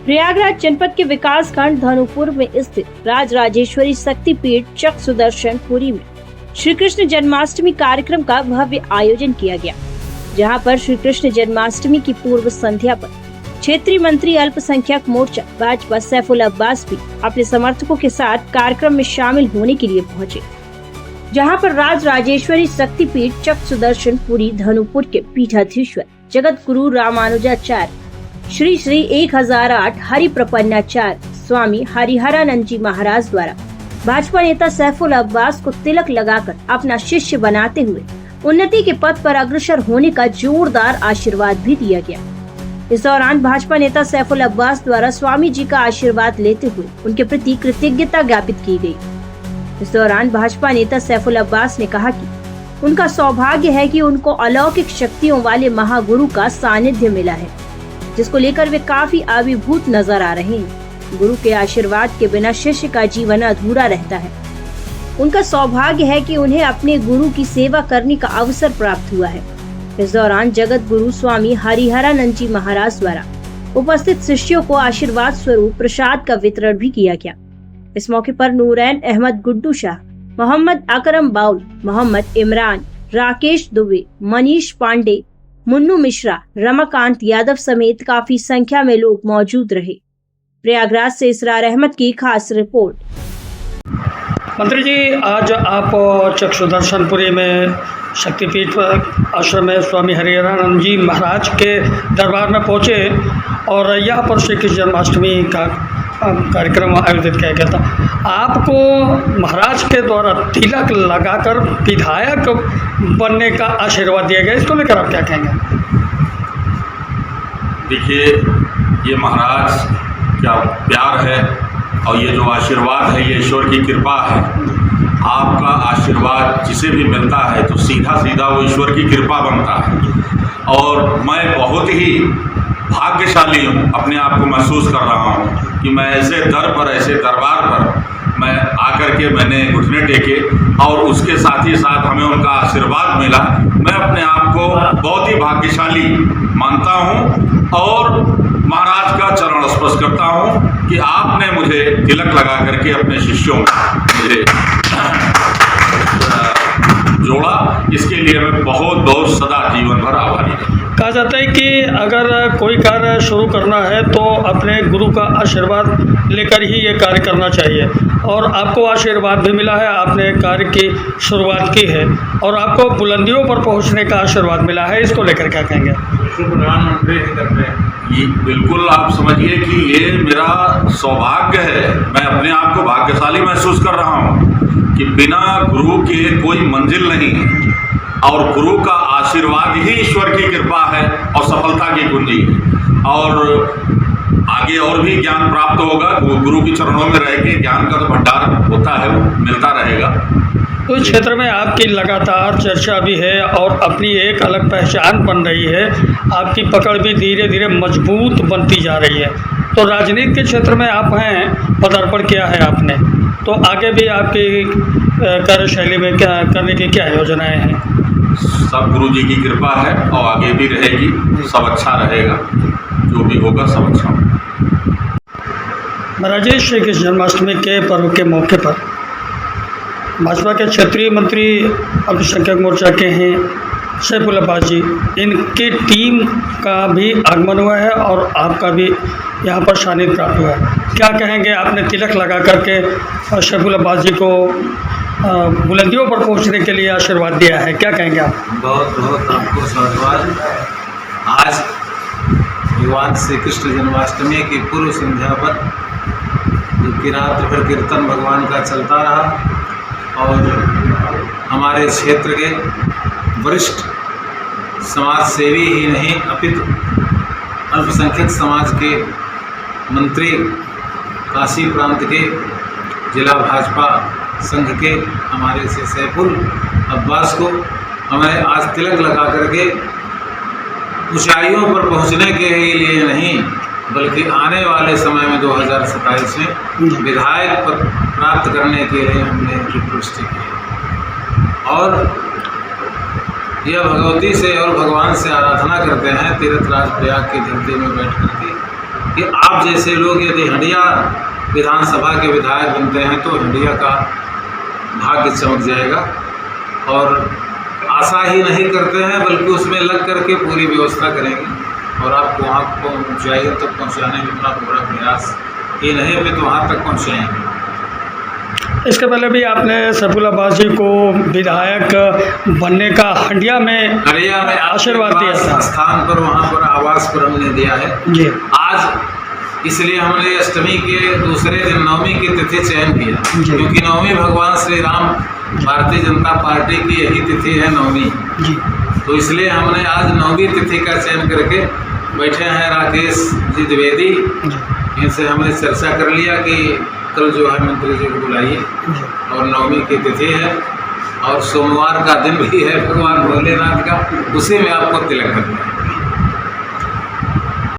प्रयागराज जनपद के विकास खंड धनुपुर में स्थित राजराजेश्वरी शक्तिपीठ चक सुदर्शनपुरी में श्री कृष्ण जन्माष्टमी कार्यक्रम का भव्य आयोजन किया गया, जहां पर श्री कृष्ण जन्माष्टमी की पूर्व संध्या पर क्षेत्रीय मंत्री अल्पसंख्यक मोर्चा भाजपा सैफुल अब्बास भी अपने समर्थकों के साथ कार्यक्रम में शामिल होने के लिए पहुंचे, जहां पर राजराजेश्वरी शक्तिपीठ चक सुदर्शनपुरी धनुपुर के पीठाधीश्वर जगत गुरु रामानुजाचार्य श्री श्री 1008 हरि प्रपन्नाचार्य स्वामी हरिहरानंद जी महाराज द्वारा भाजपा नेता सैफुल अब्बास को तिलक लगाकर अपना शिष्य बनाते हुए उन्नति के पथ पर अग्रसर होने का जोरदार आशीर्वाद भी दिया गया। इस दौरान भाजपा नेता सैफुल अब्बास द्वारा स्वामी जी का आशीर्वाद लेते हुए उनके प्रति कृतज्ञता ज्ञापित की गई। इस दौरान भाजपा नेता सैफुल अब्बास ने कहा कि उनका सौभाग्य है कि उनको अलौकिक शक्तियों वाले महागुरु का सानिध्य मिला है, जिसको लेकर वे काफी अभिभूत नजर आ रहे हैं। गुरु के आशीर्वाद के बिना शिष्य का जीवन अधूरा रहता है। उनका सौभाग्य है कि उन्हें अपने गुरु की सेवा करने का अवसर प्राप्त हुआ है। इस दौरान जगत गुरु स्वामी हरिहरानंद जी महाराज द्वारा उपस्थित शिष्यों को आशीर्वाद स्वरूप प्रसाद का वितरण भी किया गया। इस मौके पर नूरैन अहमद गुड्डू शाह, मोहम्मद अकरम बाउल, मोहम्मद इमरान, राकेश दुबे, मनीष पांडे, मुन्नू मिश्रा, रमाकांत यादव समेत काफी संख्या में लोग मौजूद रहे। प्रयागराज से इसरार अहमद की खास रिपोर्ट। मंत्री जी, आज आप चक सुदर्शनपुरी में शक्तिपीठ आश्रम में स्वामी हरिहरानंद जी महाराज के दरबार में पहुंचे और यहाँ पर श्री कृष्ण जन्माष्टमी का कार्यक्रम आयोजित किया गया था। आपको महाराज के द्वारा तिलक लगाकर विधायक बनने का आशीर्वाद दिया गया, इसको लेकर आप क्या कहेंगे? देखिए, ये महाराज का प्यार है और ये जो आशीर्वाद है ये ईश्वर की कृपा है। आपका आशीर्वाद जिसे भी मिलता है तो सीधा सीधा वो ईश्वर की कृपा बनता है और मैं बहुत ही भाग्यशाली हूँ, अपने आप को महसूस कर रहा हूँ कि मैं ऐसे दर पर, ऐसे दरबार पर मैं आकर के मैंने घुटने टेके और उसके साथ ही साथ हमें उनका आशीर्वाद मिला। मैं अपने आप को बहुत ही भाग्यशाली मानता हूँ और महाराज का चरण स्पर्श करता हूँ कि आपने मुझे तिलक लगा करके अपने शिष्यों मुझे जोड़ा। इसके लिए मैं बहुत बहुत सदा जीवन भर आभारी हूँ। कहा जाता है कि अगर कोई कार्य शुरू करना है तो अपने गुरु का आशीर्वाद लेकर ही ये कार्य करना चाहिए और आपको आशीर्वाद भी मिला है, आपने कार्य की शुरुआत की है और आपको बुलंदियों पर पहुंचने का आशीर्वाद मिला है, इसको लेकर क्या कहेंगे? ये बिल्कुल आप समझिए कि ये मेरा सौभाग्य है। मैं अपने आप को भाग्यशाली महसूस कर रहा हूँ कि बिना गुरु के कोई मंजिल नहीं है और गुरु का आशीर्वाद ही ईश्वर की कृपा है और सफलता की कुंजी है। और आगे और भी ज्ञान प्राप्त होगा, गुरु के चरणों में रह के ज्ञान का तो भंडार होता है, वो मिलता रहेगा। तो इस क्षेत्र में आपकी लगातार चर्चा भी है और अपनी एक अलग पहचान बन रही है, आपकी पकड़ भी धीरे धीरे मजबूत बनती जा रही है। तो राजनीति के क्षेत्र में आप हैं, पदार्पण किया है आपने, तो आगे भी आपकी कार्यशैली में क्या करने की क्या योजनाएं हैं? सब गुरु जी की कृपा है और आगे भी रहेगी, सब अच्छा रहेगा, जो भी होगा सब अच्छा होगा। महाराज जी, श्री कृष्ण जन्माष्टमी के पर्व के मौके पर भाजपा के क्षेत्रीय मंत्री अल्पसंख्यक मोर्चा के हैं सैफुल अब्बास जी, इनकी टीम का भी आगमन हुआ है और आपका भी यहाँ पर सानिध्य प्राप्त हुआ है। क्या कहेंगे? आपने तिलक लगा करके सैफुल अब्बास जी को बुलंदियों पर पहुँचने के लिए आशीर्वाद दिया है, क्या कहेंगे आप? बहुत बहुत आपको धन्यवाद। आज भगवान श्री कृष्ण जन्माष्टमी की पूर्व संध्या पर जो कि रात भर कीर्तन भगवान का चलता रहा और हमारे क्षेत्र के वरिष्ठ समाज सेवी ही नहीं अपितु अल्पसंख्यक समाज के मंत्री, काशी प्रांत के जिला भाजपा संघ के हमारे से सैफुल अब्बास को हमें आज तिलक लगा करके ऊंचाइयों पर पहुंचने के लिए नहीं बल्कि आने वाले समय में 2027 में विधायक पद प्राप्त करने के लिए हमने रिक्वेस्ट की और यह भगवती से और भगवान से आराधना करते हैं तीर्थराज प्रयाग की धरती में बैठ करके कि आप जैसे लोग यदि हंडिया विधानसभा के विधायक बनते हैं तो हंडिया का भाग्य चमक जाएगा। और आशा ही नहीं करते हैं बल्कि उसमें लग करके पूरी व्यवस्था करेंगे और आपको वहाँ ऊंचाई तक पहुँचाने में अपना पूरा प्रयास ही नहीं अभी तो वहाँ तक पहुँचाएंगे। इसके पहले भी आपने सैफुल अब्बास जी को विधायक बनने का हंडिया में आशीर्वाद दिया था। स्थान पर वहाँ पर आवास पर हमने दिया है जी। आज इसलिए हमने अष्टमी के दूसरे दिन नवमी की तिथि चयन किया, क्योंकि नवमी भगवान श्री राम भारतीय जनता पार्टी की यही तिथि है नवमी जी। तो इसलिए हमने आज नवमी तिथि का चयन करके बैठे हैं राकेश जी द्विवेदी, इनसे हमने चर्चा कर लिया कि कल जो है मंत्री जी को बुलाइए और नवमी की तिथि है और सोमवार का दिन भी है भगवान भोलेनाथ का, उसी में आपको तिलक करना है।